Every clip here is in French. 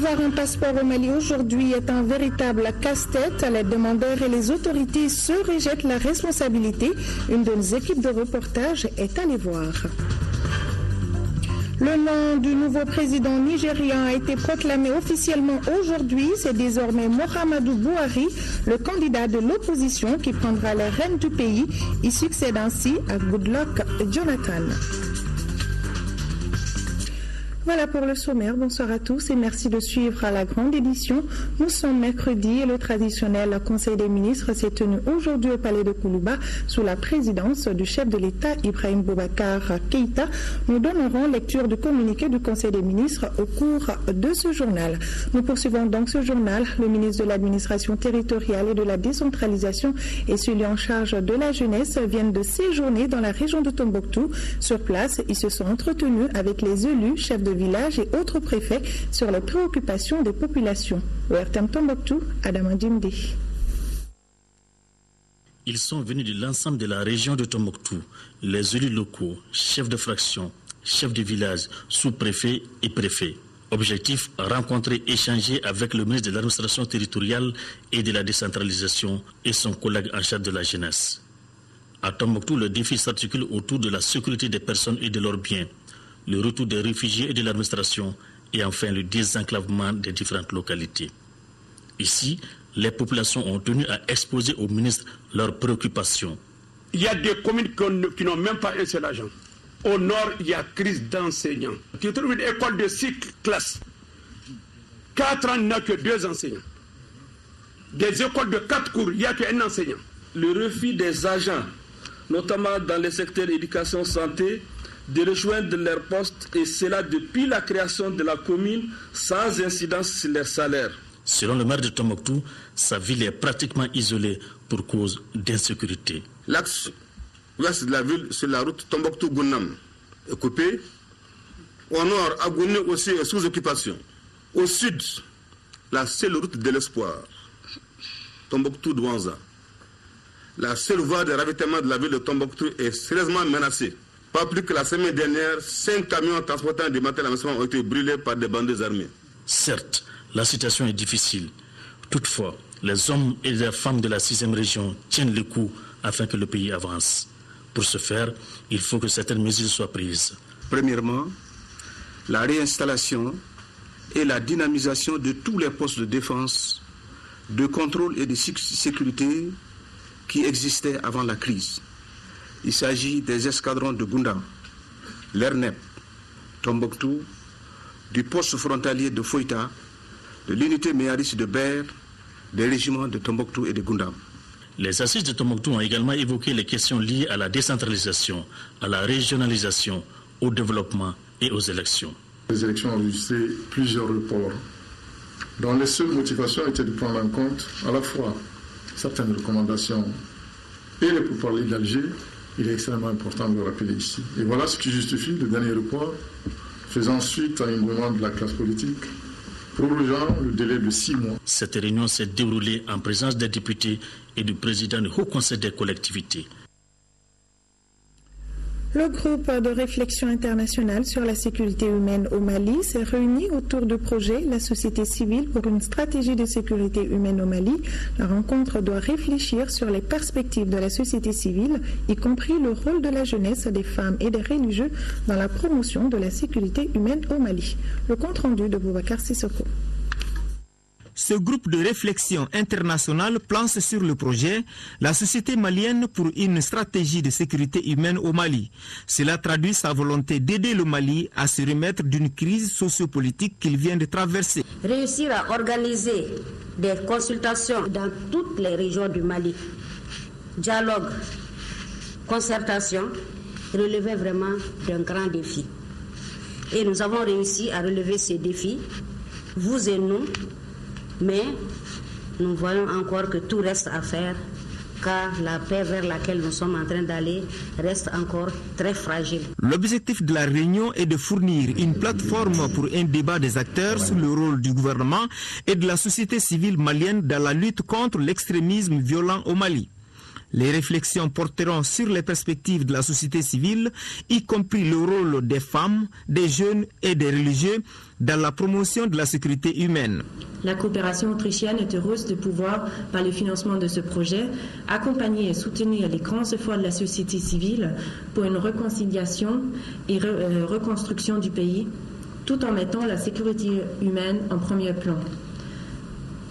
Avoir un passeport au Mali aujourd'hui est un véritable casse-tête. Les demandeurs et les autorités se rejettent la responsabilité. Une de nos équipes de reportage est allée voir. Le nom du nouveau président nigérian a été proclamé officiellement aujourd'hui. C'est désormais Mohamedou Buhari, le candidat de l'opposition qui prendra les rênes du pays. Il succède ainsi à Goodluck Jonathan. Voilà pour le sommaire. Bonsoir à tous et merci de suivre à la grande édition. Nous sommes mercredi et le traditionnel Conseil des ministres s'est tenu aujourd'hui au palais de Koulouba sous la présidence du chef de l'État Ibrahim Boubacar Keïta. Nous donnerons lecture du communiqué du Conseil des ministres au cours de ce journal. Nous poursuivons donc ce journal. Le ministre de l'administration territoriale et de la décentralisation et celui en charge de la jeunesse viennent de séjourner dans la région de Tombouctou. Sur place, ils se sont entretenus avec les élus, chefs de village et autres préfets sur les préoccupations des populations. ORTM Tombouctou, Adam Djimde. Ils sont venus de l'ensemble de la région de Tombouctou, les élus locaux, chefs de fraction, chefs de village, sous-préfets et préfets. Objectif, rencontrer, échanger avec le ministre de l'administration territoriale et de la décentralisation et son collègue en charge de la jeunesse. À Tombouctou, le défi s'articule autour de la sécurité des personnes et de leurs biens, le retour des réfugiés et de l'administration et enfin le désenclavement des différentes localités. Ici, les populations ont tenu à exposer au ministre leurs préoccupations. Il y a des communes qui n'ont même pas un seul agent. Au nord, il y a crise d'enseignants. Tu trouves une école de 6 classes. 4 ans, il n'y a que 2 enseignants. Des écoles de 4 cours, il n'y a qu'un enseignant. Le refus des agents, notamment dans les secteurs éducation, santé, de rejoindre leur poste, et cela depuis la création de la commune sans incidence sur leur salaire. Selon le maire de Tombouctou, sa ville est pratiquement isolée pour cause d'insécurité. L'axe ouest de la ville sur la route Tombouctou-Gounam est coupé. Au nord, Agouné aussi est sous occupation. Au sud, la seule route de l'espoir, Tombouctou-Douanza. La seule voie de ravitaillement de la ville de Tombouctou est sérieusement menacée. Pas plus que la semaine dernière, 5 camions transportant des matériels d'aménagement ont été brûlés par des bandits armés. Certes, la situation est difficile. Toutefois, les hommes et les femmes de la 6e région tiennent le coup afin que le pays avance. Pour ce faire, il faut que certaines mesures soient prises. Premièrement, la réinstallation et la dynamisation de tous les postes de défense, de contrôle et de sécurité qui existaient avant la crise. Il s'agit des escadrons de Gounda, l'ERNEP, Tombouctou, du poste frontalier de Foïta, de l'unité méariste de Ber, des régiments de Tombouctou et de Gounda. Les assises de Tombouctou ont également évoqué les questions liées à la décentralisation, à la régionalisation, au développement et aux élections. Les élections ont enregistré plusieurs reports, dont les seules motivations étaient de prendre en compte à la fois certaines recommandations et les pourparlers d'Alger. Il est extrêmement important de le rappeler ici. Et voilà ce qui justifie le dernier report, faisant suite à une demande de la classe politique, prorogeant le délai de 6 mois. Cette réunion s'est déroulée en présence des députés et du président du Haut Conseil des collectivités. Le groupe de réflexion internationale sur la sécurité humaine au Mali s'est réuni autour du projet La société civile pour une stratégie de sécurité humaine au Mali. La rencontre doit réfléchir sur les perspectives de la société civile, y compris le rôle de la jeunesse, des femmes et des religieux dans la promotion de la sécurité humaine au Mali. Le compte-rendu de Boubacar Sissoko. Ce groupe de réflexion internationale planche sur le projet La société malienne pour une stratégie de sécurité humaine au Mali. Cela traduit sa volonté d'aider le Mali à se remettre d'une crise sociopolitique qu'il vient de traverser. Réussir à organiser des consultations dans toutes les régions du Mali, dialogue, concertation, relevait vraiment d'un grand défi. Et nous avons réussi à relever ces défis, vous et nous. Mais nous voyons encore que tout reste à faire, car la paix vers laquelle nous sommes en train d'aller reste encore très fragile. L'objectif de la réunion est de fournir une plateforme pour un débat des acteurs sur le rôle du gouvernement et de la société civile malienne dans la lutte contre l'extrémisme violent au Mali. Les réflexions porteront sur les perspectives de la société civile, y compris le rôle des femmes, des jeunes et des religieux dans la promotion de la sécurité humaine. La coopération autrichienne est heureuse de pouvoir, par le financement de ce projet, accompagner et soutenir les grands efforts de la société civile pour une réconciliation et reconstruction du pays, tout en mettant la sécurité humaine en premier plan.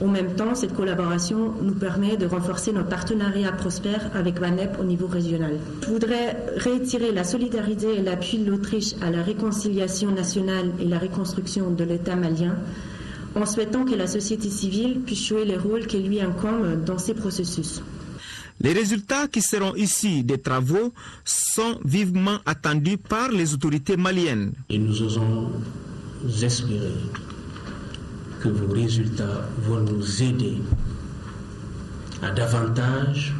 En même temps, cette collaboration nous permet de renforcer notre partenariat prospère avec VANEP au niveau régional. Je voudrais réitérer la solidarité et l'appui de l'Autriche à la réconciliation nationale et la reconstruction de l'État malien, en souhaitant que la société civile puisse jouer les rôles qui lui incombent dans ces processus. Les résultats qui seront issus des travaux sont vivement attendus par les autorités maliennes. Et nous osons espérer que vos résultats vont nous aider à davantage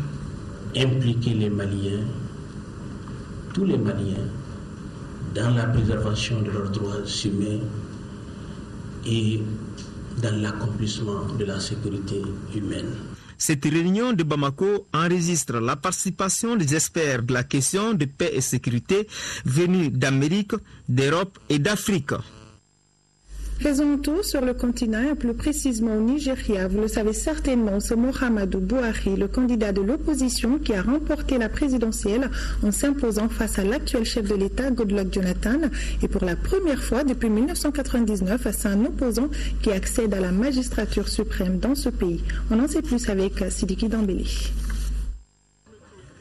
impliquer les Maliens, tous les Maliens, dans la préservation de leurs droits humains et dans l'accomplissement de la sécurité humaine. Cette réunion de Bamako enregistre la participation des experts de la question de paix et sécurité venus d'Amérique, d'Europe et d'Afrique. Faisons un tour sur le continent et plus précisément au Nigeria. Vous le savez certainement, c'est Muhammadu Buhari, le candidat de l'opposition qui a remporté la présidentielle en s'imposant face à l'actuel chef de l'État, Goodluck Jonathan. Et pour la première fois depuis 1999, c'est un opposant qui accède à la magistrature suprême dans ce pays. On en sait plus avec Sidiki Dambélé.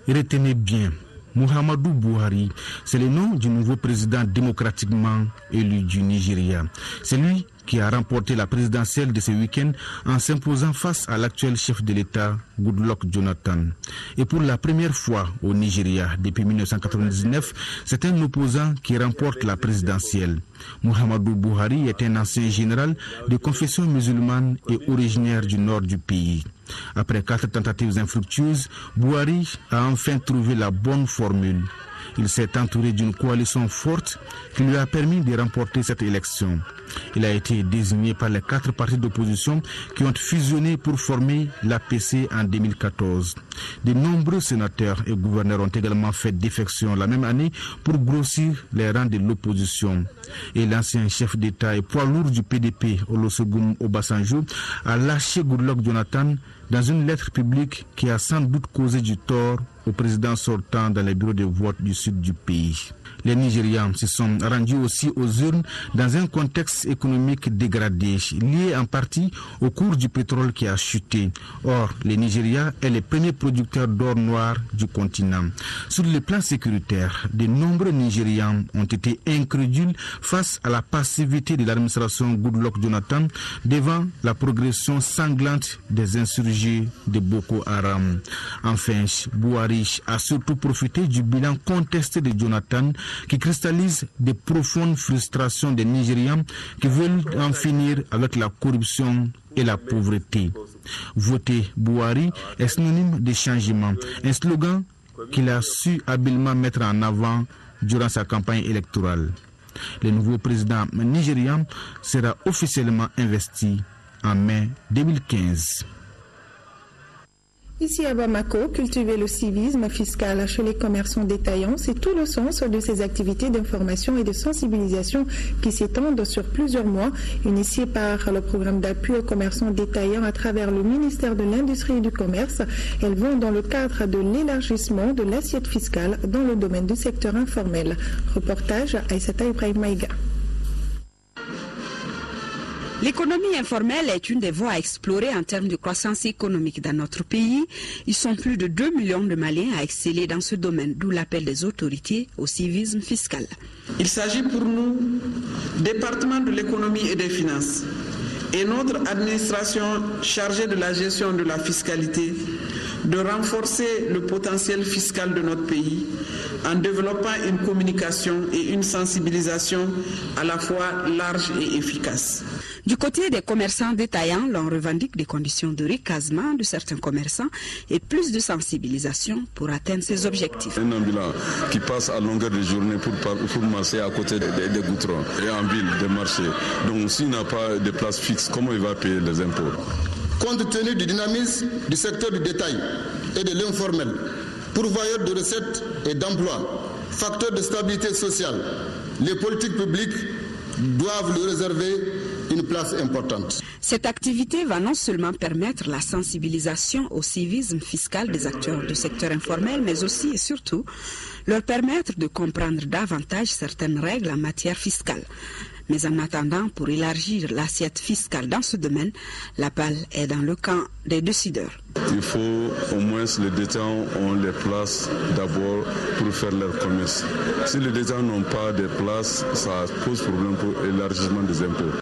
Retenez bien, Muhammadu Buhari, c'est le nom du nouveau président démocratiquement élu du Nigeria. C'est lui qui a remporté la présidentielle de ce week-end en s'imposant face à l'actuel chef de l'État, Goodluck Jonathan. Et pour la première fois au Nigeria depuis 1999, c'est un opposant qui remporte la présidentielle. Muhammadu Buhari est un ancien général de confession musulmane et originaire du nord du pays. Après 4 tentatives infructueuses, Buhari a enfin trouvé la bonne formule. Il s'est entouré d'une coalition forte qui lui a permis de remporter cette élection. Il a été désigné par les 4 partis d'opposition qui ont fusionné pour former l'APC en 2014. De nombreux sénateurs et gouverneurs ont également fait défection la même année pour grossir les rangs de l'opposition. Et l'ancien chef d'État et poids lourd du PDP, Olusegun Obasanjo, a lâché Goodluck Jonathan dans une lettre publique qui a sans doute causé du tort au président sortant dans les bureaux de vote du sud du pays. Les Nigérians se sont rendus aussi aux urnes dans un contexte économique dégradé, lié en partie au cours du pétrole qui a chuté. Or, le Nigeria est le premier producteur d'or noir du continent. Sur le plan sécuritaire, de nombreux Nigérians ont été incrédules face à la passivité de l'administration Goodluck Jonathan devant la progression sanglante des insurgés de Boko Haram. Enfin, Buhari a surtout profité du bilan contesté de Jonathan qui cristallise de profondes frustrations des Nigérians qui veulent en finir avec la corruption et la pauvreté. Voter Buhari est synonyme de changement, un slogan qu'il a su habilement mettre en avant durant sa campagne électorale. Le nouveau président nigérian sera officiellement investi en mai 2015. Ici à Bamako, cultiver le civisme fiscal chez les commerçants détaillants, c'est tout le sens de ces activités d'information et de sensibilisation qui s'étendent sur plusieurs mois, initiées par le programme d'appui aux commerçants détaillants à travers le ministère de l'Industrie et du Commerce. Elles vont dans le cadre de l'élargissement de l'assiette fiscale dans le domaine du secteur informel. Reportage Aïssata Ibrahim Maïga. L'économie informelle est une des voies à explorer en termes de croissance économique dans notre pays. Ils sont plus de 2 millions de Maliens à exceller dans ce domaine, d'où l'appel des autorités au civisme fiscal. Il s'agit pour nous, département de l'économie et des finances, et notre administration chargée de la gestion de la fiscalité, de renforcer le potentiel fiscal de notre pays en développant une communication et une sensibilisation à la fois large et efficace. Du côté des commerçants détaillants, l'on revendique des conditions de recasement de certains commerçants et plus de sensibilisation pour atteindre ces objectifs. Un ambulant qui passe à longueur de journée pour marcher à côté des goutrons et en ville, des marchés. Donc s'il n'a pas de place fixe, comment il va payer les impôts? Compte tenu du dynamisme du secteur du détail, et de l'informel, pourvoyeurs de recettes et d'emplois, facteurs de stabilité sociale, les politiques publiques doivent lui réserver une place importante. Cette activité va non seulement permettre la sensibilisation au civisme fiscal des acteurs du secteur informel, mais aussi et surtout leur permettre de comprendre davantage certaines règles en matière fiscale. Mais en attendant, pour élargir l'assiette fiscale dans ce domaine, la balle est dans le camp des décideurs. Il faut au moins les détenus ont les places d'abord pour faire leur commerce. Si les détenus n'ont pas de places, ça pose problème pour l'élargissement des impôts.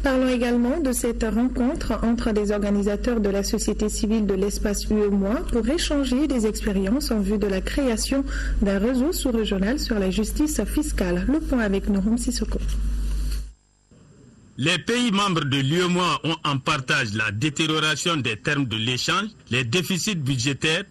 Parlons également de cette rencontre entre des organisateurs de la société civile de l'espace UEMOA pour échanger des expériences en vue de la création d'un réseau sous-régional sur la justice fiscale. Le point avec Norum Sissoko. Les pays membres de l'UEMOA ont en partage la détérioration des termes de l'échange, les déficits budgétaires,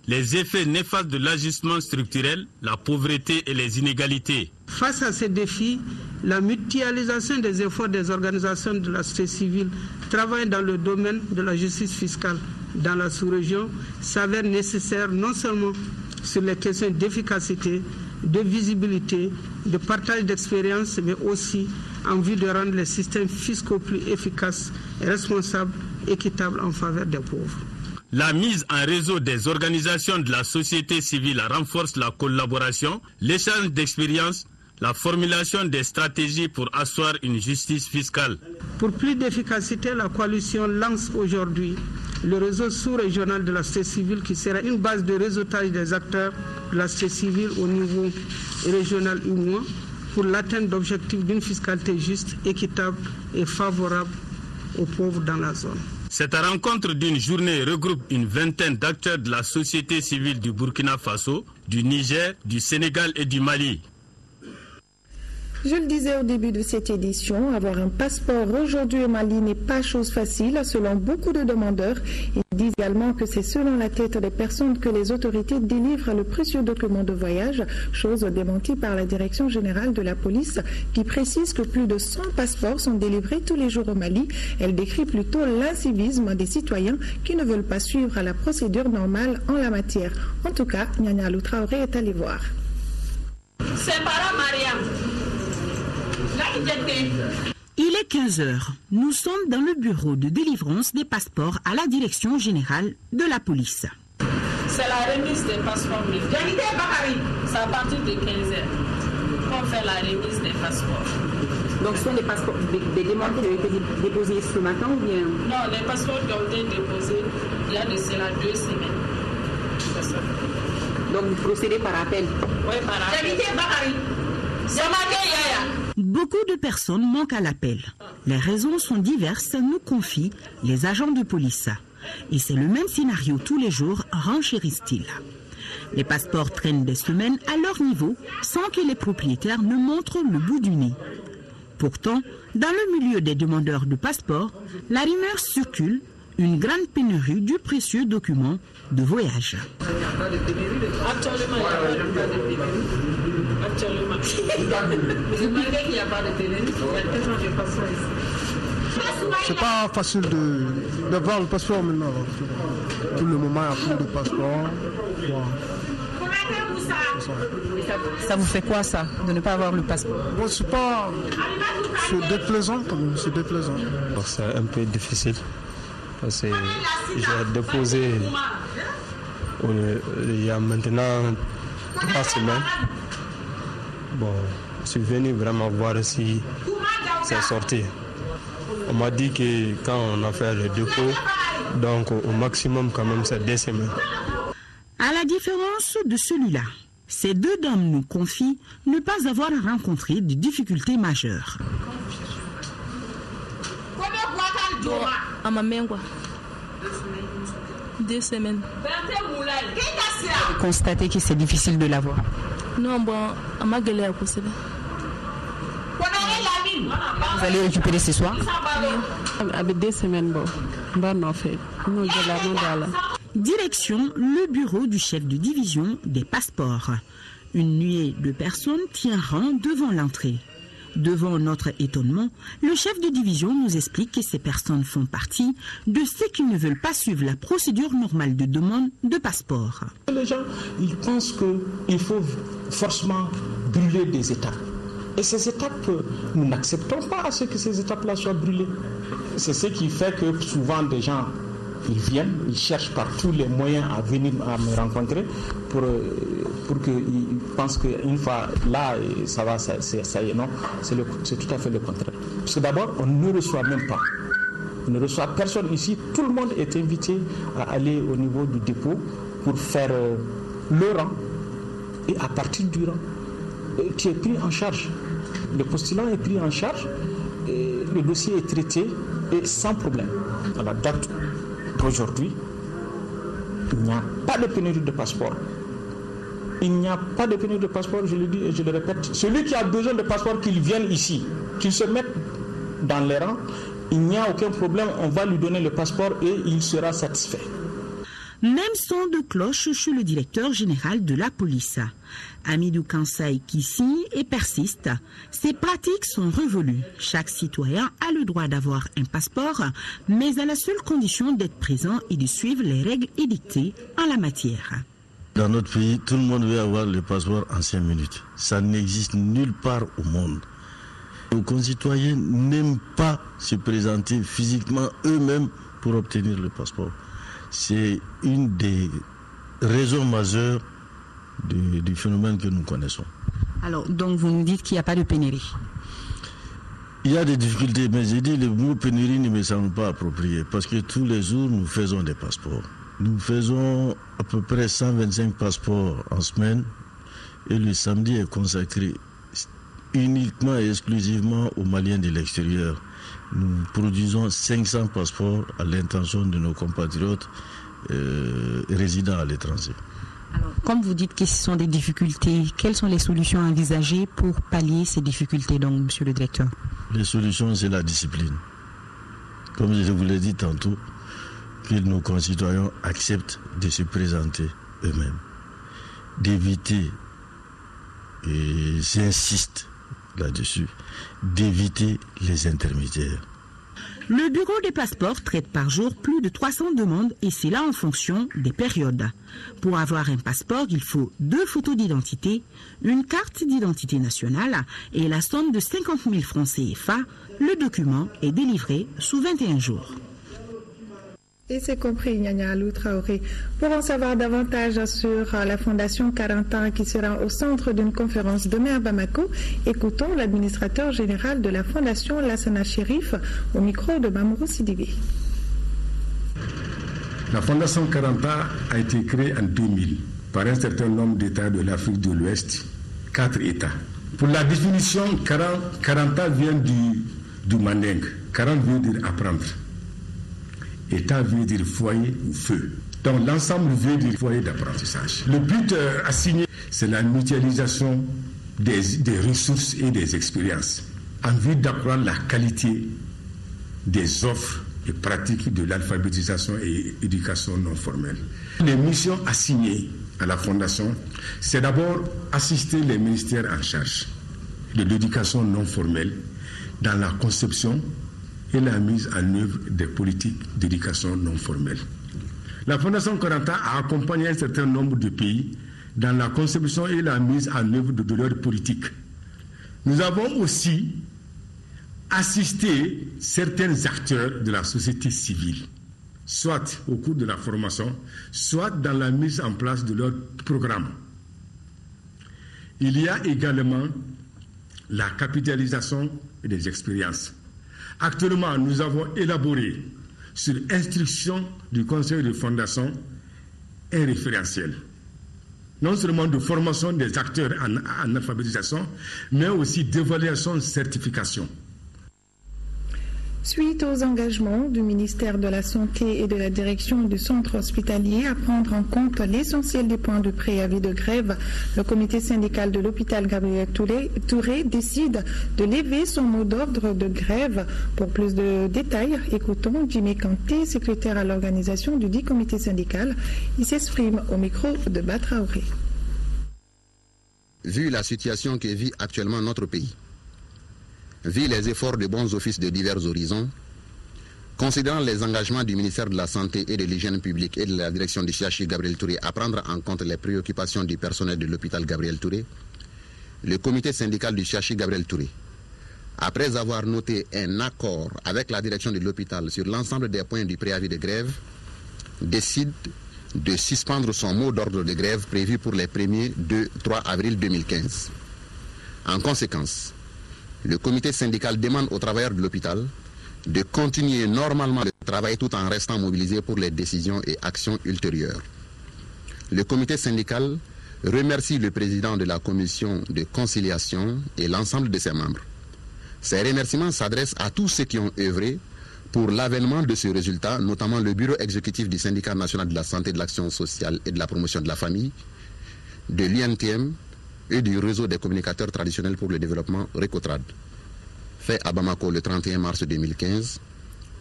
les effets néfastes de l'ajustement structurel, la pauvreté et les inégalités. Face à ces défis, la mutualisation des efforts des organisations de la société civile travaillant dans le domaine de la justice fiscale dans la sous-région s'avère nécessaire non seulement sur les questions d'efficacité, de visibilité, de partage d'expériences, mais aussi en vue de rendre les systèmes fiscaux plus efficaces, responsables, équitables en faveur des pauvres. La mise en réseau des organisations de la société civile renforce la collaboration, l'échange d'expériences, la formulation des stratégies pour asseoir une justice fiscale. Pour plus d'efficacité, la coalition lance aujourd'hui le réseau sous-régional de la société civile qui sera une base de réseautage des acteurs de la société civile au niveau régional UEMOA pour l'atteinte d'objectifs d'une fiscalité juste, équitable et favorable aux pauvres dans la zone. Cette rencontre d'une journée regroupe une vingtaine d'acteurs de la société civile du Burkina Faso, du Niger, du Sénégal et du Mali. Je le disais au début de cette édition, avoir un passeport aujourd'hui au Mali n'est pas chose facile selon beaucoup de demandeurs. Ils disent également que c'est selon la tête des personnes que les autorités délivrent le précieux document de voyage, chose démentie par la Direction générale de la police qui précise que plus de 100 passeports sont délivrés tous les jours au Mali. Elle décrit plutôt l'incivisme des citoyens qui ne veulent pas suivre la procédure normale en la matière. En tout cas, Nyanya Alou Traoré est allé voir. C'est para Mariam. Il est 15h. Nous sommes dans le bureau de délivrance des passeports à la Direction générale de la police. C'est la remise des passeports. C'est à partir de 15h qu'on fait la remise des passeports. Donc ce sont des passeports, des demandes qui ont été déposées ce matin ou bien? Non, les passeports qui ont été déposés il y a de cela 2 semaines. Donc vous procédez par appel? Oui, par appel. Beaucoup de personnes manquent à l'appel. Les raisons sont diverses, nous confient les agents de police. Et c'est le même scénario tous les jours, renchérissent-ils. Les passeports traînent des semaines à leur niveau sans que les propriétaires ne montrent le bout du nez. Pourtant, dans le milieu des demandeurs de passeports, la rumeur circule, une grande pénurie du précieux document de voyage. Actuellement, il n'y a pas de pénurie. Actuellement. Vous malgré qu'il n'y a pas de pénurie, il y a tellement de passeports ici. C'est pas facile d'avoir le passeport maintenant. Tout le moment, il y a plus de passeport. Ça vous fait quoi ça, de ne pas avoir le passeport? Bon, c'est déplaisant quand même, c'est déplaisant. C'est un peu difficile. Parce que j'ai déposé il y a maintenant 3 semaines. Bon, je suis venu vraiment voir si c'est sorti. On m'a dit que quand on a fait le dépôt, donc au maximum quand même c'est 2 semaines. À la différence de celui-là, ces 2 dames nous confient ne pas avoir rencontré de difficultés majeures. À ma main, quoi. 2 semaines. Vous constatez que c'est difficile de l'avoir? Non, bon, à ma gueule, c'est ça. Vous allez récupérer ce soir? Avec 2 semaines, bon. Direction le bureau du chef de division des passeports. Une nuée de personnes tient rang devant l'entrée. Devant notre étonnement, le chef de division nous explique que ces personnes font partie de ceux qui ne veulent pas suivre la procédure normale de demande de passeport. Les gens, ils pensent qu'il faut forcément brûler des étapes. Et ces étapes, nous n'acceptons pas à ce que ces étapes-là soient brûlées. C'est ce qui fait que souvent des gens, ils viennent, ils cherchent par tous les moyens à venir à me rencontrer pour qu'ils pensent qu'une fois là, ça va, ça y est. Non, c'est tout à fait le contraire. Parce que d'abord, on ne reçoit même pas. On ne reçoit personne ici. Tout le monde est invité à aller au niveau du dépôt pour faire le rang. Et à partir du rang, tu es pris en charge. Le postulant est pris en charge, et le dossier est traité et sans problème. À la date d'aujourd'hui, il n'y a pas de pénurie de passeport. Il n'y a pas de pénurie de passeport, je le dis et je le répète. Celui qui a besoin de passeport, qu'il vienne ici, qu'il se mette dans les rangs, il n'y a aucun problème, on va lui donner le passeport et il sera satisfait. Même son de cloche chez le directeur général de la police. Amidou Kansai qui signe et persiste. Ces pratiques sont révolues. Chaque citoyen a le droit d'avoir un passeport, mais à la seule condition d'être présent et de suivre les règles édictées en la matière. Dans notre pays, tout le monde veut avoir le passeport en 5 minutes. Ça n'existe nulle part au monde. Nos concitoyens n'aiment pas se présenter physiquement eux-mêmes pour obtenir le passeport. C'est une des raisons majeures du phénomène que nous connaissons. Alors, donc vous nous dites qu'il n'y a pas de pénurie? Il y a des difficultés, mais j'ai dit le mot pénurie ne me semble pas approprié parce que tous les jours nous faisons des passeports. Nous faisons à peu près 125 passeports en semaine et le samedi est consacré uniquement et exclusivement aux Maliens de l'extérieur. Nous produisons 500 passeports à l'intention de nos compatriotes résidant à l'étranger. Alors, comme vous dites que ce sont des difficultés, quelles sont les solutions envisagées pour pallier ces difficultés, donc, monsieur le directeur? Les solutions, c'est la discipline. Comme je vous l'ai dit tantôt, que nos concitoyens acceptent de se présenter eux-mêmes, d'éviter, et j'insiste là-dessus, d'éviter les intermédiaires. Le bureau des passeports traite par jour plus de 300 demandes et c'est là en fonction des périodes. Pour avoir un passeport, il faut 2 photos d'identité, une carte d'identité nationale et la somme de 50 000 francs CFA. Le document est délivré sous 21 jours. Et c'est compris, Nyanya Alou Traoré. Pour en savoir davantage sur la Fondation 40 ans qui sera au centre d'une conférence demain à Bamako, écoutons l'administrateur général de la Fondation, Lassana Chérif, au micro de Mamourou Sidibé. La Fondation 40 ans a été créée en 2000 par un certain nombre d'États de l'Afrique de l'Ouest, 4 États. Pour la définition, 40 ans vient du mandingue. 40 veut dire apprendre. État veut dire foyer ou feu. Donc l'ensemble veut dire foyer d'apprentissage. Le but assigné, c'est la mutualisation des ressources et des expériences en vue d'accroître la qualité des offres et pratiques de l'alphabétisation et éducation non formelle. Les missions assignées à la Fondation, c'est d'abord assister les ministères en charge de l'éducation non formelle dans la conception et la mise en œuvre des politiques d'éducation non formelle. La Fondation 40 ans a accompagné un certain nombre de pays dans la conception et la mise en œuvre de leurs politiques. Nous avons aussi assisté certains acteurs de la société civile, soit au cours de la formation, soit dans la mise en place de leurs programmes. Il y a également la capitalisation des expériences. Actuellement, nous avons élaboré, sur instruction du Conseil de Fondation, un référentiel, non seulement de formation des acteurs en alphabétisation, mais aussi d'évaluation de certification. Suite aux engagements du ministère de la Santé et de la direction du centre hospitalier à prendre en compte l'essentiel des points de préavis de grève, le comité syndical de l'hôpital Gabriel Touré décide de lever son mot d'ordre de grève. Pour plus de détails, écoutons Jimmy Kanté, secrétaire à l'organisation du dit comité syndical. Il s'exprime au micro de Vu la situation que vit actuellement notre pays, vu les efforts de bons offices de divers horizons, considérant les engagements du ministère de la Santé et de l'Hygiène publique et de la direction du CHU Gabriel Touré à prendre en compte les préoccupations du personnel de l'hôpital Gabriel Touré, le comité syndical du CHU Gabriel Touré, après avoir noté un accord avec la direction de l'hôpital sur l'ensemble des points du préavis de grève, décide de suspendre son mot d'ordre de grève prévu pour les 1er, 2, 3 avril 2015. En conséquence, le comité syndical demande aux travailleurs de l'hôpital de continuer normalement le travail tout en restant mobilisé pour les décisions et actions ultérieures. Le comité syndical remercie le président de la commission de conciliation et l'ensemble de ses membres. Ces remerciements s'adressent à tous ceux qui ont œuvré pour l'avènement de ce résultat, notamment le bureau exécutif du syndicat national de la santé, de l'action sociale et de la promotion de la famille, de l'INTM et du réseau des communicateurs traditionnels pour le développement Recotrad. Fait à Bamako le 31 mars 2015,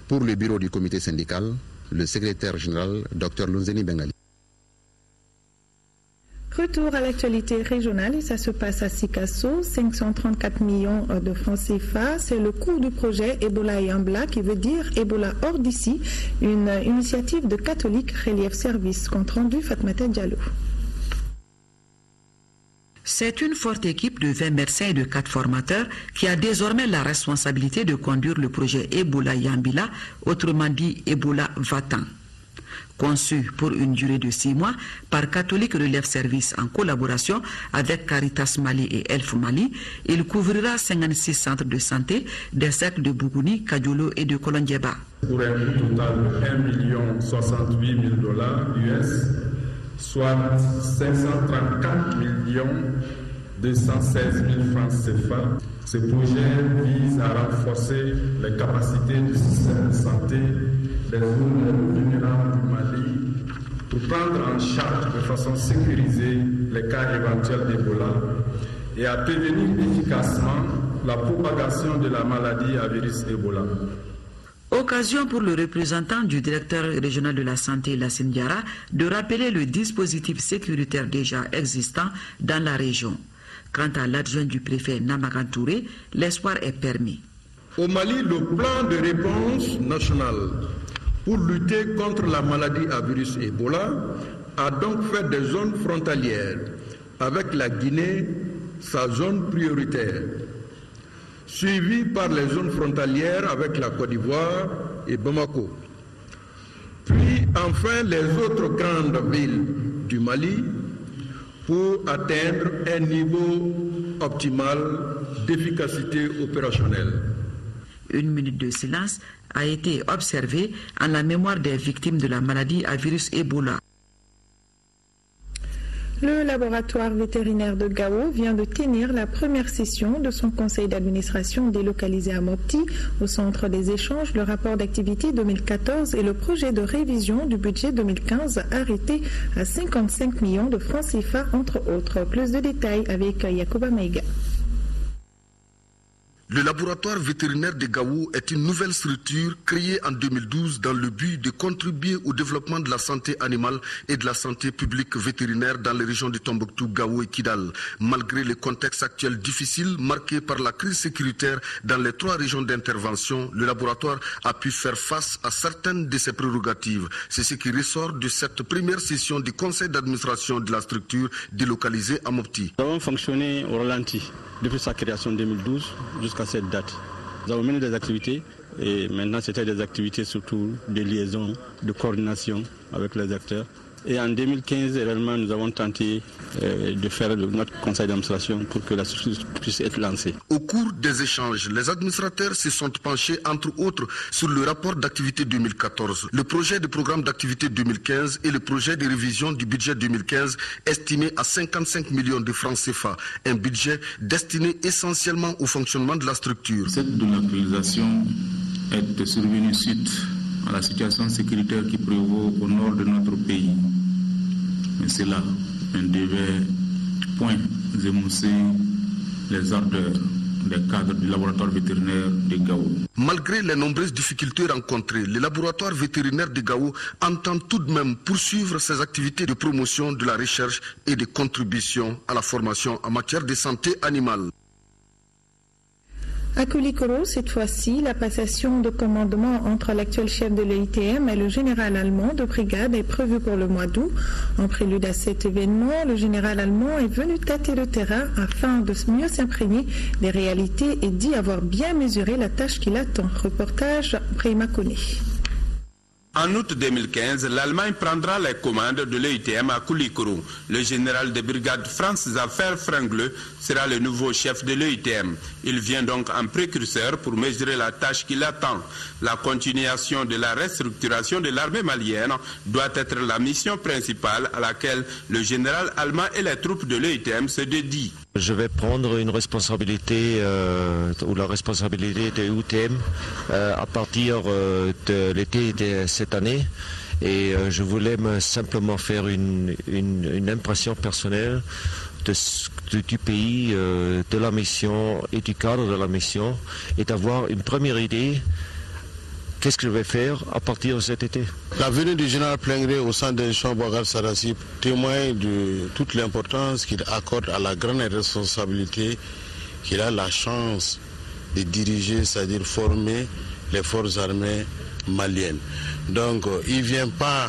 pour le bureau du comité syndical, le secrétaire général Dr Lunzeni Bengali. Retour à l'actualité régionale et ça se passe à Sikasso, 534 millions de francs CFA. C'est le coût du projet Ebola et Ambla qui veut dire Ebola hors d'ici, une initiative de Catholique Relief Service. Compte rendu Fatmata Diallo. C'est une forte équipe de 20 médecins et de 4 formateurs qui a désormais la responsabilité de conduire le projet Ebola Yambila, autrement dit Ebola Vatan. Conçu pour une durée de 6 mois par Catholique Relief Service en collaboration avec Caritas Mali et Elf Mali, il couvrira 56 centres de santé des cercles de Bougouni, Kadjolo et de Kolondieba. Pour un coût total de $1,068 millions US, soit 534 216 000 francs CFA. Ce projet vise à renforcer les capacités du système de santé des zones vulnérables du Mali pour prendre en charge de façon sécurisée les cas éventuels d'Ebola et à prévenir efficacement la propagation de la maladie à virus Ebola. Occasion pour le représentant du directeur régional de la santé, Lassine Diara, de rappeler le dispositif sécuritaire déjà existant dans la région. Quant à l'adjoint du préfet Namagan Touré, l'espoir est permis. Au Mali, le plan de réponse national pour lutter contre la maladie à virus Ebola a donc fait des zones frontalières avec la Guinée, sa zone prioritaire, suivie par les zones frontalières avec la Côte d'Ivoire et Bamako. Puis enfin les autres grandes villes du Mali pour atteindre un niveau optimal d'efficacité opérationnelle. Une minute de silence a été observée en la mémoire des victimes de la maladie à virus Ebola. Le laboratoire vétérinaire de Gao vient de tenir la première session de son conseil d'administration délocalisé à Mopti. Au centre des échanges, le rapport d'activité 2014 et le projet de révision du budget 2015 arrêté à 55 millions de francs CFA, entre autres. Plus de détails avec Yacouba Maïga. Le laboratoire vétérinaire de Gao est une nouvelle structure créée en 2012 dans le but de contribuer au développement de la santé animale et de la santé publique vétérinaire dans les régions de Tombouctou, Gao et Kidal. Malgré le contexte actuel difficile marqué par la crise sécuritaire dans les 3 régions d'intervention, le laboratoire a pu faire face à certaines de ses prérogatives. C'est ce qui ressort de cette première session du conseil d'administration de la structure délocalisée à Mopti. Nous avons fonctionné au ralenti depuis sa création en 2012 jusqu'à cette date. Nous avons mené des activités et maintenant c'était des activités surtout de liaison, de coordination avec les acteurs. Et en 2015, réellement, nous avons tenté de faire notre conseil d'administration pour que la structure puisse être lancée. Au cours des échanges, les administrateurs se sont penchés, entre autres, sur le rapport d'activité 2014, le projet de programme d'activité 2015 et le projet de révision du budget 2015 estimé à 55 millions de francs CFA, un budget destiné essentiellement au fonctionnement de la structure. Cette délocalisation est survenue suite à la situation sécuritaire qui prévaut au nord de notre pays. Mais cela ne devait point émousser les ardeurs des cadres du laboratoire vétérinaire de Gao. Malgré les nombreuses difficultés rencontrées, le laboratoire vétérinaire de Gao entend tout de même poursuivre ses activités de promotion de la recherche et de contribution à la formation en matière de santé animale. À Koulikoro, cette fois-ci, la passation de commandement entre l'actuel chef de l'EITM et le général allemand de brigade est prévue pour le mois d'août. En prélude à cet événement, le général allemand est venu tâter le terrain afin de mieux s'imprégner des réalités et dit avoir bien mesuré la tâche qui l'attend. Reportage Brahima Kone. En août 2015, l'Allemagne prendra les commandes de l'EITM à Koulikoro. Le général de brigade Franz Xaver Frengle sera le nouveau chef de l'EITM. Il vient donc en précurseur pour mesurer la tâche qui l'attend. La continuation de la restructuration de l'armée malienne doit être la mission principale à laquelle le général allemand et les troupes de l'EITM se dédient. Je vais prendre une responsabilité ou la responsabilité de l'EITM à partir de l'été de cette année et je voulais simplement faire une impression personnelle du pays, de la mission et du cadre de la mission et d'avoir une première idée. Qu'est-ce que je vais faire à partir de cet été? La venue du général Plengré au centre de champ Bouagar Sarassi témoigne de toute l'importance qu'il accorde à la grande responsabilité qu'il a la chance de diriger, c'est-à-dire former les forces armées maliennes. Donc il ne vient pas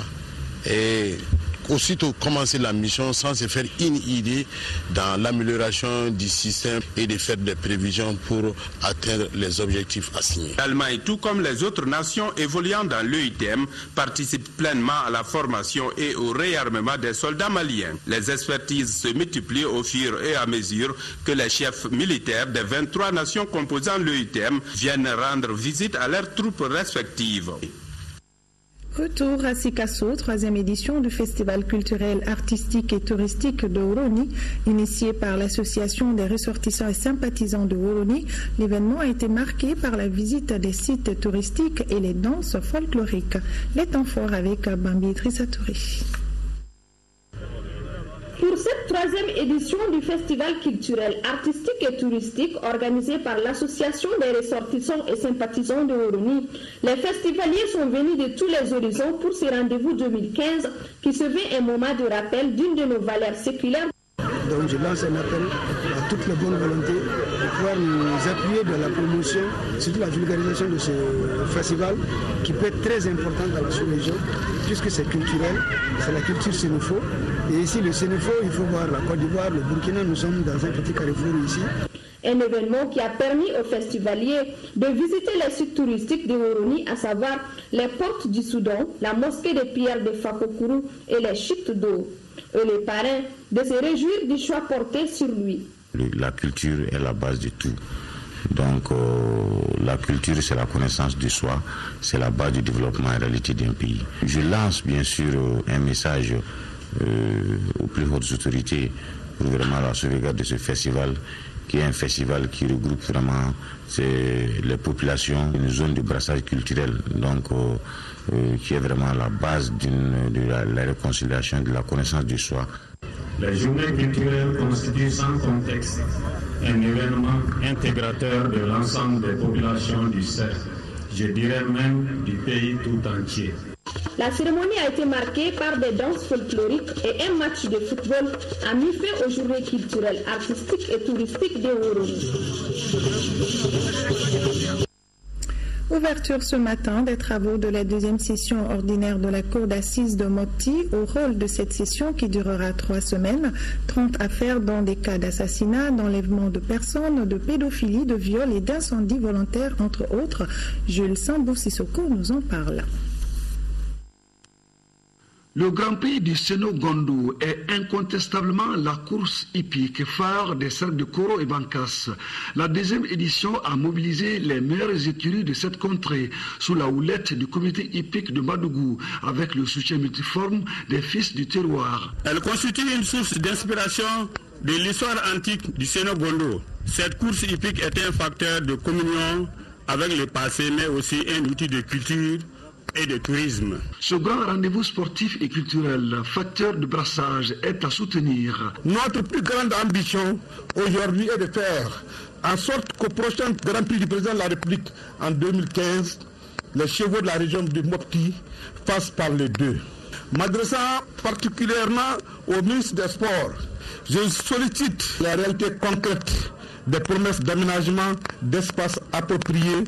aussitôt commencer la mission sans se faire une idée dans l'amélioration du système et de faire des prévisions pour atteindre les objectifs assignés. L'Allemagne, tout comme les autres nations évoluant dans l'EITM, participe pleinement à la formation et au réarmement des soldats maliens. Les expertises se multiplient au fur et à mesure que les chefs militaires des 23 nations composant l'EITM viennent rendre visite à leurs troupes respectives. Retour à Sikasso, troisième édition du festival culturel, artistique et touristique de Woroni. Initié par l'association des ressortissants et sympathisants de Woroni, l'événement a été marqué par la visite des sites touristiques et les danses folkloriques. Les temps forts avec Bambi Trissatouri. Pour cette troisième édition du festival culturel, artistique et touristique organisé par l'association des ressortissants et sympathisants de Woroni, les festivaliers sont venus de tous les horizons pour ce rendez-vous 2015 qui se veut un moment de rappel d'une de nos valeurs séculaires. Donc je lance un appel à toutes les bonnes volontés de pouvoir nous appuyer dans la promotion, surtout la vulgarisation de ce festival qui peut être très important dans la sous-région puisque c'est culturel, c'est la culture sénéfo. Et ici le sénéfo, il faut voir la Côte d'Ivoire, le Burkina, nous sommes dans un petit carrefour ici. Un événement qui a permis aux festivaliers de visiter les sites touristiques de Woroni, à savoir les portes du Soudan, la mosquée des pierres de Fakokuru et les chutes d'eau. Et les parrains de se réjouir du choix porté sur lui. La culture est la base de tout. Donc la culture, c'est la connaissance de soi, c'est la base du développement en réalité d'un pays. Je lance bien sûr un message aux plus hautes autorités pour vraiment la sauvegarde de ce festival, qui est un festival qui regroupe vraiment les populations, une zone de brassage culturel, donc qui est vraiment la base de la réconciliation, de la connaissance de soi. Les journées culturelles constituent sans contexte un événement intégrateur de l'ensemble des populations du cercle, je dirais même du pays tout entier. La cérémonie a été marquée par des danses folkloriques et un match de football a mis fin aux journées culturelles, artistiques et touristiques de Woroni. Ouverture ce matin des travaux de la deuxième session ordinaire de la Cour d'assises de Mopti. Au rôle de cette session qui durera 3 semaines, 30 affaires dans des cas d'assassinat, d'enlèvement de personnes, de pédophilie, de viol et d'incendie volontaire, entre autres. Jules Sambou-Sissoko nous en parle. Le Grand Prix du Sénégondo est incontestablement la course hippique phare des cercles de Koro et Bankas. La deuxième édition a mobilisé les meilleures écuries de cette contrée sous la houlette du comité hippique de Madougou avec le soutien multiforme des fils du terroir. Elle constitue une source d'inspiration de l'histoire antique du Sénégondo. Cette course hippique est un facteur de communion avec le passé, mais aussi un outil de culture et de tourisme. Ce grand rendez-vous sportif et culturel, facteur de brassage, est à soutenir. Notre plus grande ambition aujourd'hui est de faire en sorte qu'au prochain Grand Prix du président de la République en 2015, les chevaux de la région de Mopti fassent parler d'eux. M'adressant particulièrement au ministre des Sports, je sollicite la réalité concrète des promesses d'aménagement d'espaces appropriés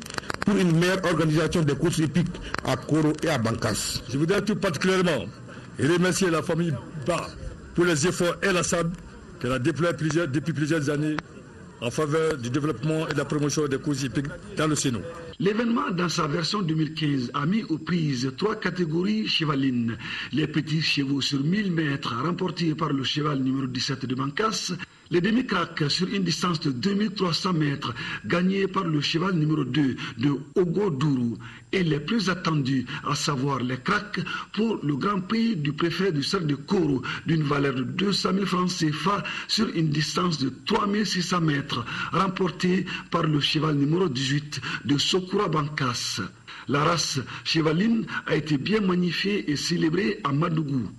pour une meilleure organisation des courses hippiques à Koro et à Bankas. Je voudrais tout particulièrement remercier la famille Ba pour les efforts inlassables qu'elle a déployés depuis plusieurs années en faveur du développement et de la promotion des courses hippiques dans le Sénou. L'événement, dans sa version 2015, a mis aux prises 3 catégories chevalines. Les petits chevaux sur 1000 mètres remportés par le cheval numéro 17 de Bankas, les demi-craques sur une distance de 2300 mètres gagnés par le cheval numéro 2 de Ogodourou et les plus attendus, à savoir les cracks pour le Grand Prix du préfet du cercle de Koro d'une valeur de 200 000 francs CFA sur une distance de 3600 mètres remporté par le cheval numéro 18 de Sokura Bankas. La race chevaline a été bien magnifiée et célébrée à Madougou.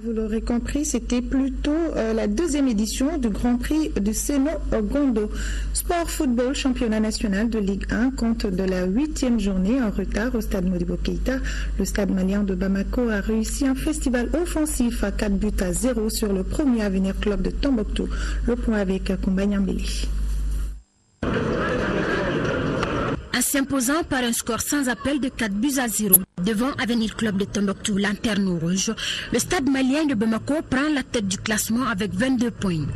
Vous l'aurez compris, c'était plutôt la 2e édition du Grand Prix de Séno-Gondo. Sport football, championnat national de Ligue 1, compte de la 8e journée en retard au stade Modibo Keïta. Le stade malien de Bamako a réussi un festival offensif à 4-0 sur le premier Avenir Club de Tombouctou. Le point avec Kumbanyambili. En s'imposant par un score sans appel de 4-0 devant Avenir Club de Tombouctou, lanterne rouge, le stade malien de Bamako prend la tête du classement avec 22 points.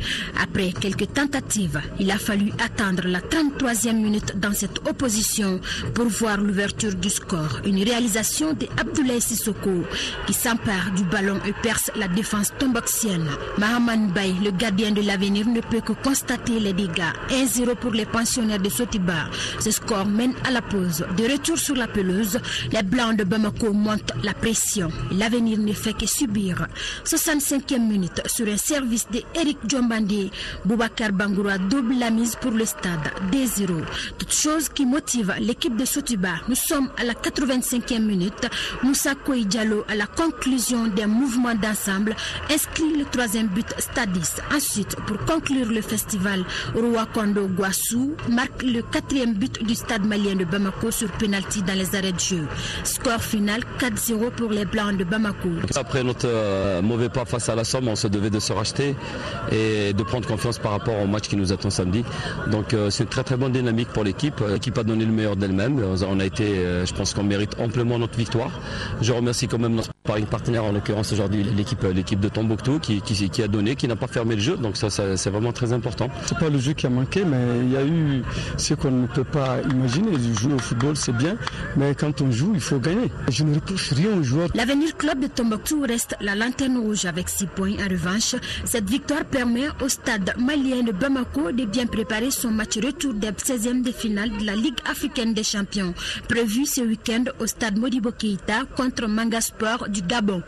Après quelques tentatives, il a fallu attendre la 33e minute dans cette opposition pour voir l'ouverture du score. Une réalisation de Abdoulaye Sissoko qui s'empare du ballon et perce la défense tombouctienne. Mahaman Bay, le gardien de l'Avenir, ne peut que constater les dégâts. 1-0 pour les pensionnaires de Sotiba. Ce score mène à la pause. De retour sur la pelouse, les Blancs de Bamako montent la pression. L'Avenir ne fait que subir. 65e minute sur un service de Eric Djombandé. Boubacar Bangoura double la mise pour le stade. 2-0. Toute chose qui motive l'équipe de Sotiba. Nous sommes à la 85e minute. Moussa Koy Diallo, à la conclusion d'un mouvement d'ensemble, inscrit le 3e but stadiste. Ensuite, pour conclure le festival, Roi Kondo Guassou marque le 4e but du stade malien de Bamako sur penalty dans les arrêts de jeu. Score final 4-0 pour les Blancs de Bamako. Après notre mauvais pas face à la Somme, on se devait de se racheter et de prendre confiance par rapport au match qui nous attend samedi. Donc c'est une très très bonne dynamique pour l'équipe. L'équipe a donné le meilleur d'elle-même. On a été, je pense qu'on mérite amplement notre victoire. Je remercie quand même notre partenaire, en l'occurrence aujourd'hui l'équipe de Tombouctou qui a donné, qui n'a pas fermé le jeu. Donc ça c'est vraiment très important. C'est pas le jeu qui a manqué, mais il y a eu ce qu'on ne peut pas imaginer. Jouer au football c'est bien, mais quand on joue il faut gagner. Je ne reproche rien aux joueurs. L'Avenir Club de Tombouctou reste la lanterne rouge avec 6 points. En revanche, cette victoire permet au stade malien de Bamako de bien préparer son match retour des 16e de finale de la Ligue africaine des champions, prévu ce week-end au stade Modibo Keïta contre Manga Sport du Gabon.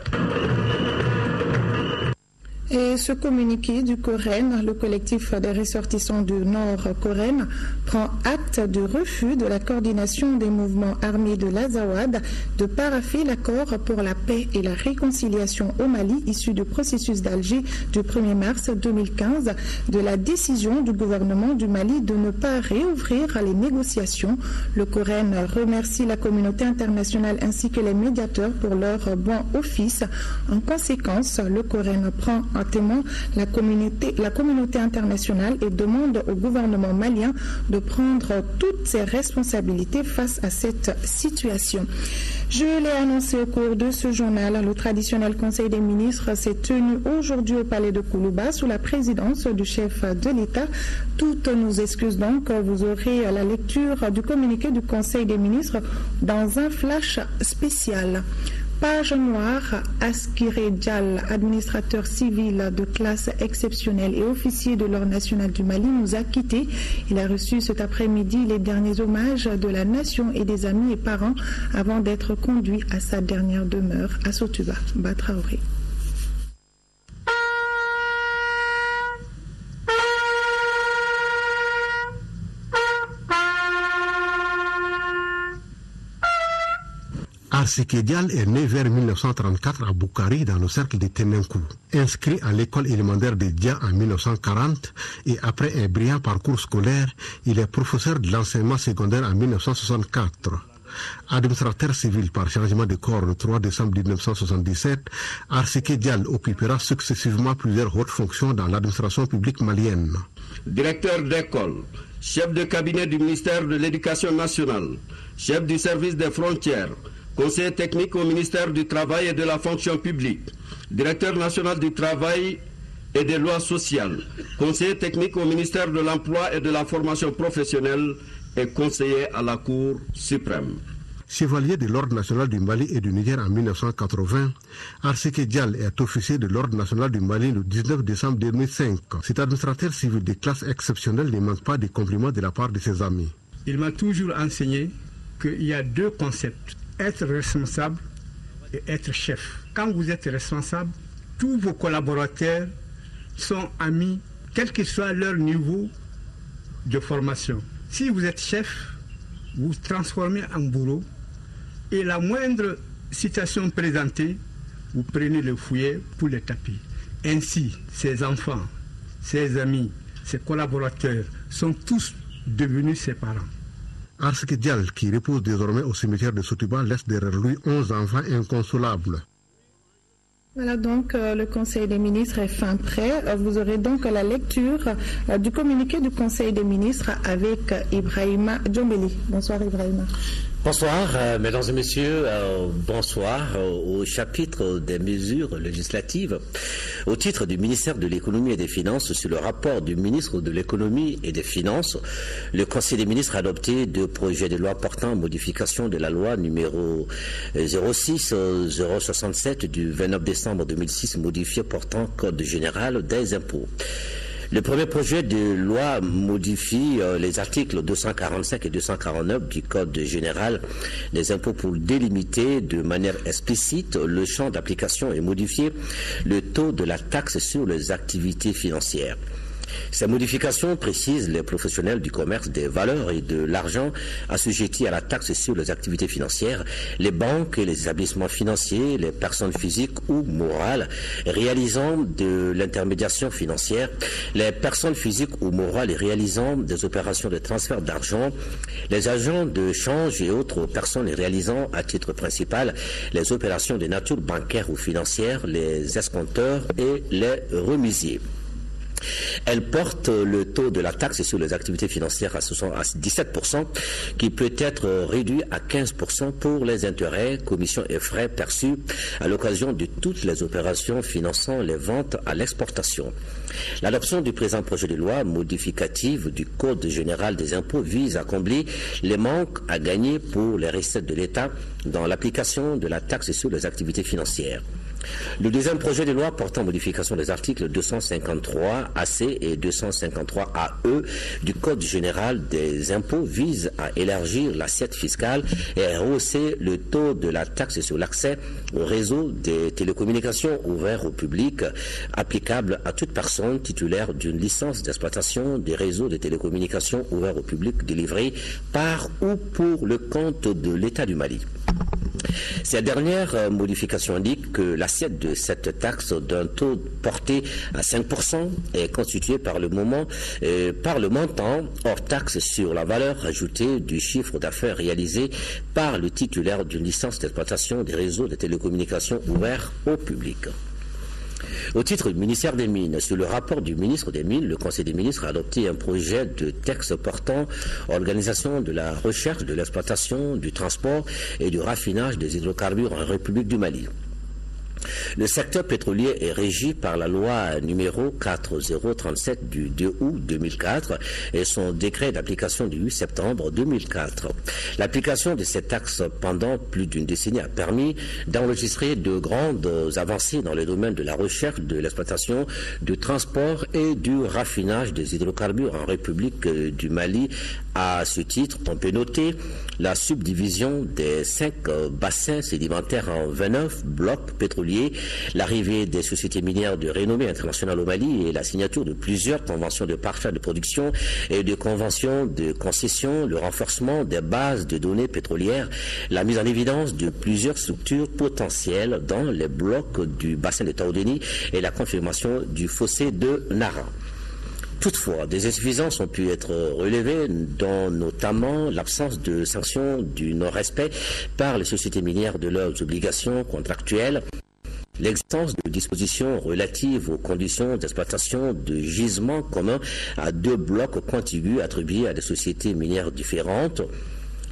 Et ce communiqué du Coren, le collectif des ressortissants du Nord Coren, prend acte du refus de la coordination des mouvements armés de l'Azawad de paraffer l'accord pour la paix et la réconciliation au Mali issu du processus d'Alger du 1er mars 2015, de la décision du gouvernement du Mali de ne pas réouvrir les négociations. Le Coren remercie la communauté internationale ainsi que les médiateurs pour leur bon office. En conséquence, le Coren prend à témoin la communauté internationale et demande au gouvernement malien de prendre toutes ses responsabilités face à cette situation. Je l'ai annoncé au cours de ce journal, le traditionnel Conseil des ministres s'est tenu aujourd'hui au palais de Koulouba sous la présidence du chef de l'État. Toutes nos excuses donc, vous aurez la lecture du communiqué du Conseil des ministres dans un flash spécial. Page noire, Askiré Dial, administrateur civil de classe exceptionnelle et officier de l'Ordre national du Mali, nous a quittés. Il a reçu cet après-midi les derniers hommages de la nation et des amis et parents avant d'être conduit à sa dernière demeure à Sotuba, Batraoré. Arsiké Dial est né vers 1934 à Boukari dans le cercle de Tenenkou. Inscrit à l'école élémentaire de Dia en 1940 et après un brillant parcours scolaire, il est professeur de l'enseignement secondaire en 1964. Administrateur civil par changement de corps le 3 décembre 1977, Arsiké Dial occupera successivement plusieurs hautes fonctions dans l'administration publique malienne. directeur d'école, chef de cabinet du ministère de l'Éducation nationale, chef du service des frontières, conseiller technique au ministère du Travail et de la fonction publique, directeur national du travail et des lois sociales, conseiller technique au ministère de l'Emploi et de la formation professionnelle et conseiller à la Cour suprême. Chevalier de l'Ordre national du Mali et du Niger en 1980, Arseke Dial est officier de l'Ordre national du Mali le 19 décembre 2005. Cet administrateur civil de classe exceptionnelle ne manque pas de compliments de la part de ses amis. Il m'a toujours enseigné qu'il y a deux concepts, être responsable et être chef. Quand vous êtes responsable, tous vos collaborateurs sont amis, quel que soit leur niveau de formation. Si vous êtes chef, vous transformez en bourreau et la moindre situation présentée, vous prenez le fouet pour le taper. Ainsi, ses enfants, ses amis, ses collaborateurs sont tous devenus ses parents. Arseke Dial, qui repose désormais au cimetière de Sotiba, laisse derrière lui 11 enfants inconsolables. Voilà donc le Conseil des ministres est fin prêt. Vous aurez donc la lecture du communiqué du Conseil des ministres avec Ibrahima Djombeli. Bonsoir Ibrahima. Bonsoir, mesdames et messieurs, bonsoir au chapitre des mesures législatives. Au titre du ministère de l'économie et des finances, sur le rapport du ministre de l'économie et des finances, le Conseil des ministres a adopté deux projets de loi portant modification de la loi numéro 06-067 du 29 décembre 2006 modifiée portant Code général des impôts. Le premier projet de loi modifie les articles 245 et 249 du Code général des impôts pour délimiter de manière explicite le champ d'application et modifier le taux de la taxe sur les activités financières. Ces modifications précisent les professionnels du commerce des valeurs et de l'argent assujettis à la taxe sur les activités financières, les banques et les établissements financiers, les personnes physiques ou morales réalisant de l'intermédiation financière, les personnes physiques ou morales réalisant des opérations de transfert d'argent, les agents de change et autres personnes réalisant à titre principal les opérations de nature bancaire ou financière, les escompteurs et les remisiers. Elle porte le taux de la taxe sur les activités financières à 17%, qui peut être réduit à 15% pour les intérêts, commissions et frais perçus à l'occasion de toutes les opérations finançant les ventes à l'exportation. L'adoption du présent projet de loi modificative du Code général des impôts vise à combler les manques à gagner pour les recettes de l'État dans l'application de la taxe sur les activités financières. Le deuxième projet de loi portant modification des articles 253 AC et 253 AE du Code général des impôts vise à élargir l'assiette fiscale et à rehausser le taux de la taxe sur l'accès au réseau des télécommunications ouvert au public applicable à toute personne titulaire d'une licence d'exploitation des réseaux de télécommunications ouverts au public délivrés par ou pour le compte de l'État du Mali. Cette dernière modification indique que l'assiette de cette taxe d'un taux porté à 5% est constituée par le montant hors taxe sur la valeur ajoutée du chiffre d'affaires réalisé par le titulaire d'une licence d'exploitation des réseaux de télécommunications ouverts au public. Au titre du ministère des Mines, sur le rapport du ministre des Mines, le Conseil des ministres a adopté un projet de texte portant organisation de la recherche, de l'exploitation, du transport et du raffinage des hydrocarbures en République du Mali. Le secteur pétrolier est régi par la loi numéro 4037 du 2 août 2004 et son décret d'application du 8 septembre 2004. L'application de ces taxes pendant plus d'une décennie a permis d'enregistrer de grandes avancées dans les domaines de la recherche, de l'exploitation, du transport et du raffinage des hydrocarbures en République du Mali. À ce titre, on peut noter la subdivision des 5 bassins sédimentaires en 29 blocs pétroliers, l'arrivée des sociétés minières de renommée internationale au Mali et la signature de plusieurs conventions de partage de production et de conventions de concession, le renforcement des bases de données pétrolières, la mise en évidence de plusieurs structures potentielles dans les blocs du bassin de Taoudéni et la confirmation du fossé de Nara. Toutefois, des insuffisances ont pu être relevées, dont notamment l'absence de sanctions du non-respect par les sociétés minières de leurs obligations contractuelles L'existence de dispositions relatives aux conditions d'exploitation de gisements communs à 2 blocs contigus attribués à des sociétés minières différentes,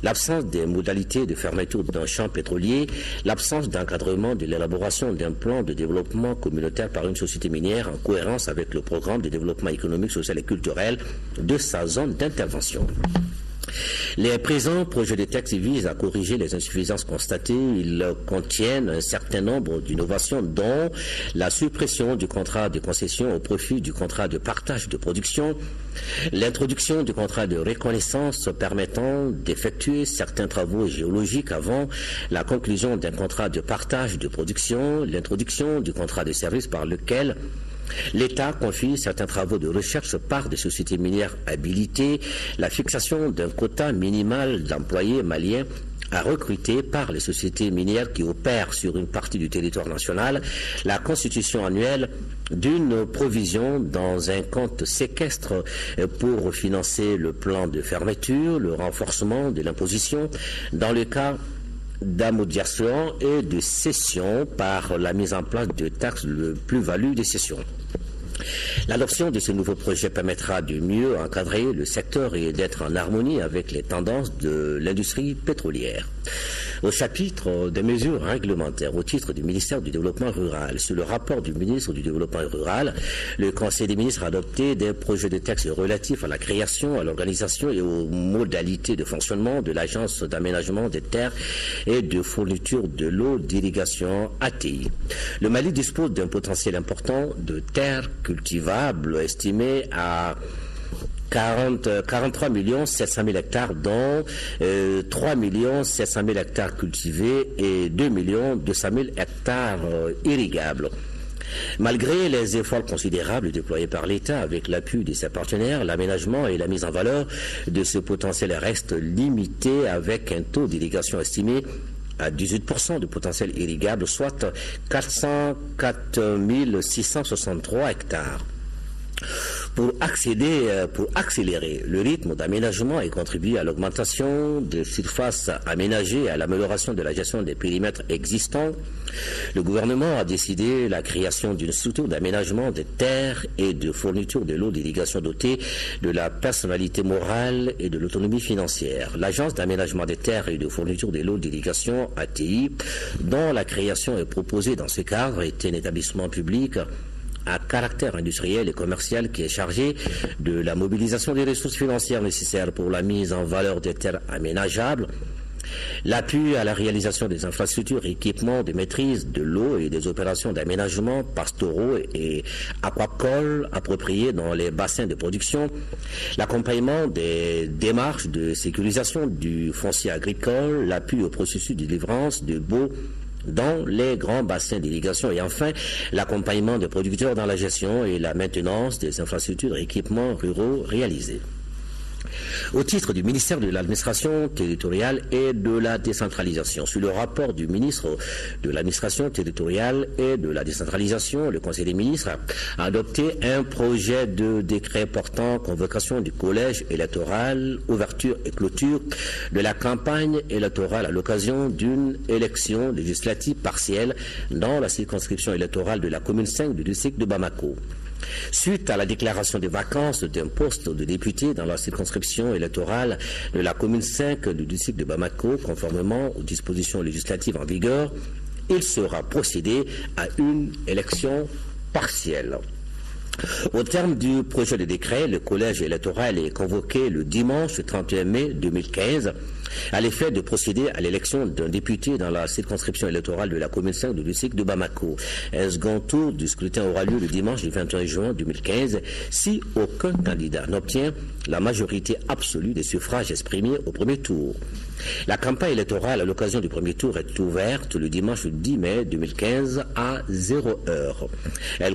l'absence des modalités de fermeture d'un champ pétrolier, l'absence d'encadrement de l'élaboration d'un plan de développement communautaire par une société minière en cohérence avec le programme de développement économique, social et culturel de sa zone d'intervention. Les présents projets de texte visent à corriger les insuffisances constatées. Ils contiennent un certain nombre d'innovations, dont la suppression du contrat de concession au profit du contrat de partage de production, l'introduction du contrat de reconnaissance permettant d'effectuer certains travaux géologiques avant la conclusion d'un contrat de partage de production, l'introduction du contrat de service par lequel l'État confie certains travaux de recherche par des sociétés minières habilitées, la fixation d'un quota minimal d'employés maliens à recruter par les sociétés minières qui opèrent sur une partie du territoire national, la constitution annuelle d'une provision dans un compte séquestre pour financer le plan de fermeture, le renforcement de l'imposition dans le cas d'amodiation et de cession par la mise en place de taxes de plus-value des cessions. L'adoption de ce nouveau projet permettra de mieux encadrer le secteur et d'être en harmonie avec les tendances de l'industrie pétrolière. Au chapitre des mesures réglementaires au titre du ministère du Développement rural, sur le rapport du ministre du Développement rural, le Conseil des ministres a adopté des projets de texte relatifs à la création, à l'organisation et aux modalités de fonctionnement de l'Agence d'aménagement des terres et de fourniture de l'eau d'irrigation ATI. Le Mali dispose d'un potentiel important de terres cultivables estimé à 43 700 000 hectares, dont 3 700 000 hectares cultivés et 2 200 000 hectares irrigables. Malgré les efforts considérables déployés par l'État avec l'appui de ses partenaires, l'aménagement et la mise en valeur de ce potentiel reste limité, avec un taux d'irrigation estimé à 18% de potentiel irrigable, soit 404 663 hectares. Pour accélérer le rythme d'aménagement et contribuer à l'augmentation des surfaces aménagées et à l'amélioration de la gestion des périmètres existants, le gouvernement a décidé la création d'une structure d'aménagement des terres et de fourniture de l'eau d'irrigation dotée de la personnalité morale et de l'autonomie financière. L'Agence d'aménagement des terres et de fourniture de l'eau d'irrigation ATI, dont la création est proposée dans ce cadre, est un établissement public à caractère industriel et commercial qui est chargé de la mobilisation des ressources financières nécessaires pour la mise en valeur des terres aménageables, l'appui à la réalisation des infrastructures, équipements de maîtrise de l'eau et des opérations d'aménagement pastoraux et aquacoles appropriés dans les bassins de production, l'accompagnement des démarches de sécurisation du foncier agricole, l'appui au processus de délivrance de baux dans les grands bassins d'irrigation et enfin l'accompagnement des producteurs dans la gestion et la maintenance des infrastructures et équipements ruraux réalisés. Au titre du ministère de l'administration territoriale et de la décentralisation, sur le rapport du ministre de l'administration territoriale et de la décentralisation, le Conseil des ministres a adopté un projet de décret portant convocation du collège électoral, ouverture et clôture de la campagne électorale à l'occasion d'une élection législative partielle dans la circonscription électorale de la commune 5 du district de Bamako. Suite à la déclaration des vacances d'un poste de député dans la circonscription électorale de la commune 5 du district de Bamako, conformément aux dispositions législatives en vigueur, il sera procédé à une élection partielle. Au terme du projet de décret, le collège électoral est convoqué le dimanche 31 mai 2015 à l'effet de procéder à l'élection d'un député dans la circonscription électorale de la commune 5 du district de Bamako. Un second tour du scrutin aura lieu le dimanche 21 juin 2015 si aucun candidat n'obtient la majorité absolue des suffrages exprimés au premier tour. La campagne électorale à l'occasion du premier tour est ouverte le dimanche 10 mai 2015 à 0h. Elle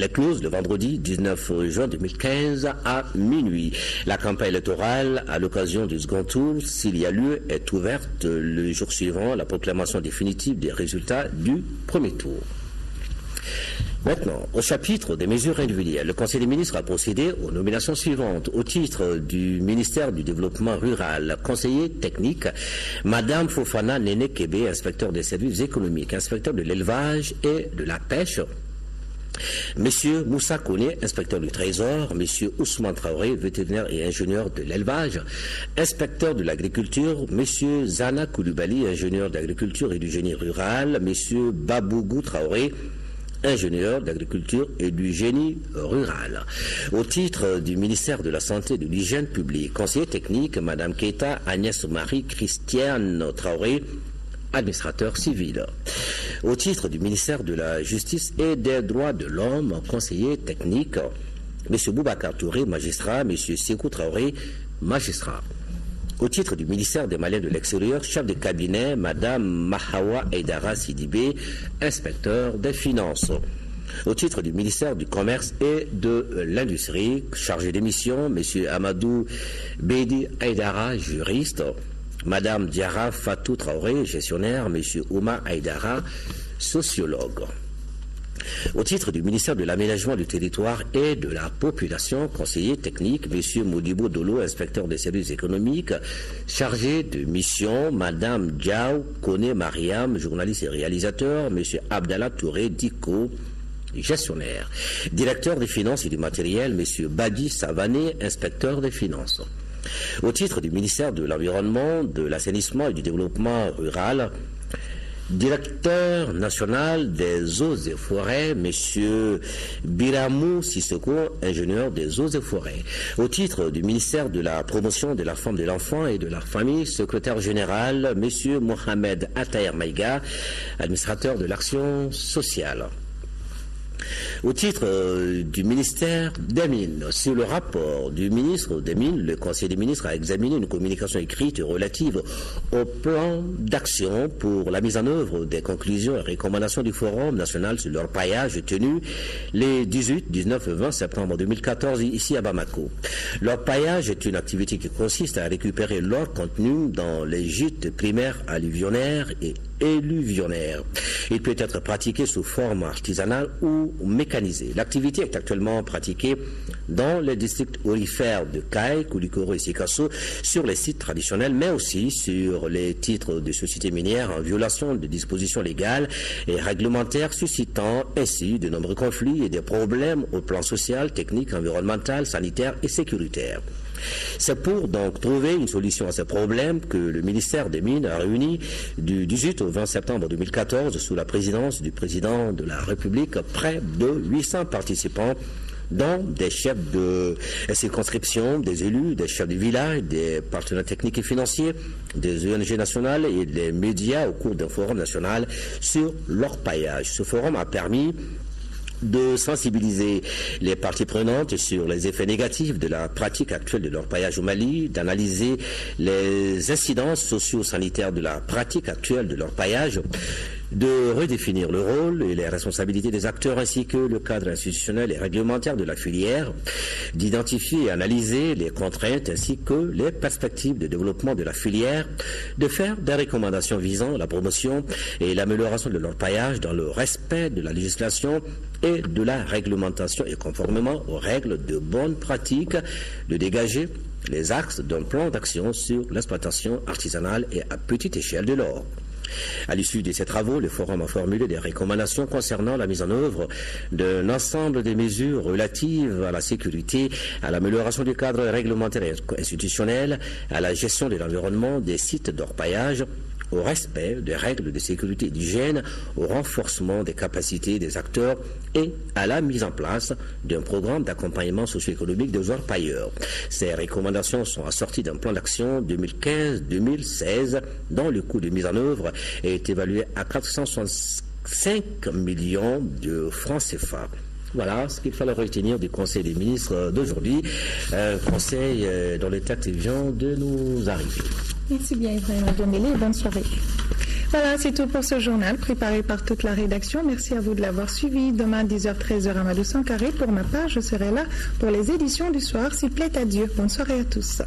est close le vendredi 19 juin 2015 à minuit. La campagne électorale à l'occasion du second tour, s'il y a lieu, est ouverte le jour suivant la proclamation définitive des résultats du premier tour. Maintenant, au chapitre des mesures individuelles, le Conseil des ministres a procédé aux nominations suivantes. Au titre du ministère du Développement Rural, conseiller technique, Madame Fofana Nene Kébé, inspecteur des services économiques, inspecteur de l'élevage et de la pêche, Monsieur Moussa Kone, inspecteur du Trésor, Monsieur Ousmane Traoré, vétérinaire et ingénieur de l'élevage, inspecteur de l'agriculture, Monsieur Zana Koulibaly, ingénieur d'agriculture et du génie rural, Monsieur Babougou Traoré, ingénieur d'agriculture et du génie rural. Au titre du ministère de la Santé et de l'Hygiène publique, conseiller technique, Madame Keita Agnès Marie Christiane Traoré, administrateur civil. Au titre du ministère de la Justice et des Droits de l'Homme, conseiller technique, M. Boubacar Touré, magistrat, M. Sékou Traoré, magistrat. Au titre du ministère des Maliens de l'extérieur, chef de cabinet, Mme Mahawa Aydara Sidibé, inspecteur des finances. Au titre du ministère du Commerce et de l'Industrie, chargé des missions, M. Amadou Bedi Aydara, juriste, Mme Diara Fatou Traoré, gestionnaire, M. Ouma Aydara, sociologue. Au titre du ministère de l'Aménagement du territoire et de la population, conseiller technique, M. Modibo Dolo, inspecteur des services économiques, chargé de mission, Mme Diaw Kone Mariam, journaliste et réalisateur, M. Abdallah Touré Diko, gestionnaire. Directeur des finances et du matériel, M. Badi Savané, inspecteur des finances. Au titre du ministère de l'Environnement, de l'Assainissement et du Développement rural, directeur national des eaux et forêts, M. Biramou Sissoko, ingénieur des eaux et forêts. Au titre du ministère de la promotion de la femme, de l'enfant et de la famille, secrétaire général, M. Mohamed Atayer Maïga, administrateur de l'action sociale. Au titre du ministère des Mines, sur le rapport du ministre des Mines, le Conseil des ministres a examiné une communication écrite relative au plan d'action pour la mise en œuvre des conclusions et recommandations du Forum national sur l'orpaillage tenu les 18, 19 et 20 septembre 2014 ici à Bamako. L'orpaillage est une activité qui consiste à récupérer l'or contenu dans les gîtes primaires alluvionnaires et éluvionnaires. Il peut être pratiqué sous forme artisanale ou mécanisée. L'activité est actuellement pratiquée dans les districts aurifères de Kaye, Koulikoro et Sikasso sur les sites traditionnels, mais aussi sur les titres de sociétés minières en violation de dispositions légales et réglementaires, suscitant ainsi de nombreux conflits et des problèmes au plan social, technique, environnemental, sanitaire et sécuritaire. C'est pour donc trouver une solution à ces problèmes que le ministère des Mines a réuni du 18 au 20 septembre 2014 sous la présidence du président de la République près de 800 participants, dont des chefs de circonscription, des élus, des chefs de village, des partenaires techniques et financiers, des ONG nationales et des médias au cours d'un forum national sur l'orpaillage. Ce forum a permis de sensibiliser les parties prenantes sur les effets négatifs de la pratique actuelle de l'orpaillage au Mali, d'analyser les incidences socio-sanitaires de la pratique actuelle de l'orpaillage, de redéfinir le rôle et les responsabilités des acteurs ainsi que le cadre institutionnel et réglementaire de la filière, d'identifier et analyser les contraintes ainsi que les perspectives de développement de la filière, de faire des recommandations visant la promotion et l'amélioration de l'orpaillage dans le respect de la législation et de la réglementation et conformément aux règles de bonne pratique, de dégager les axes d'un plan d'action sur l'exploitation artisanale et à petite échelle de l'or. À l'issue de ces travaux, le Forum a formulé des recommandations concernant la mise en œuvre d'un ensemble de mesures relatives à la sécurité, à l'amélioration du cadre réglementaire et institutionnel, à la gestion de l'environnement des sites d'orpaillage, au respect des règles de sécurité et d'hygiène, au renforcement des capacités des acteurs et à la mise en place d'un programme d'accompagnement socio-économique des orpailleurs. Ces recommandations sont assorties d'un plan d'action 2015-2016 dont le coût de mise en œuvre est évalué à 465 millions de francs CFA. Voilà ce qu'il fallait retenir du Conseil des ministres d'aujourd'hui, un conseil dont le texte vient de nous arriver. Merci bien, Ibrahima Domélé, et bonne soirée. Voilà, c'est tout pour ce journal préparé par toute la rédaction. Merci à vous de l'avoir suivi. Demain, 10h-13h, Amadou Sankaré. Pour ma part, je serai là pour les éditions du soir, s'il plaît à Dieu. Bonne soirée à tous.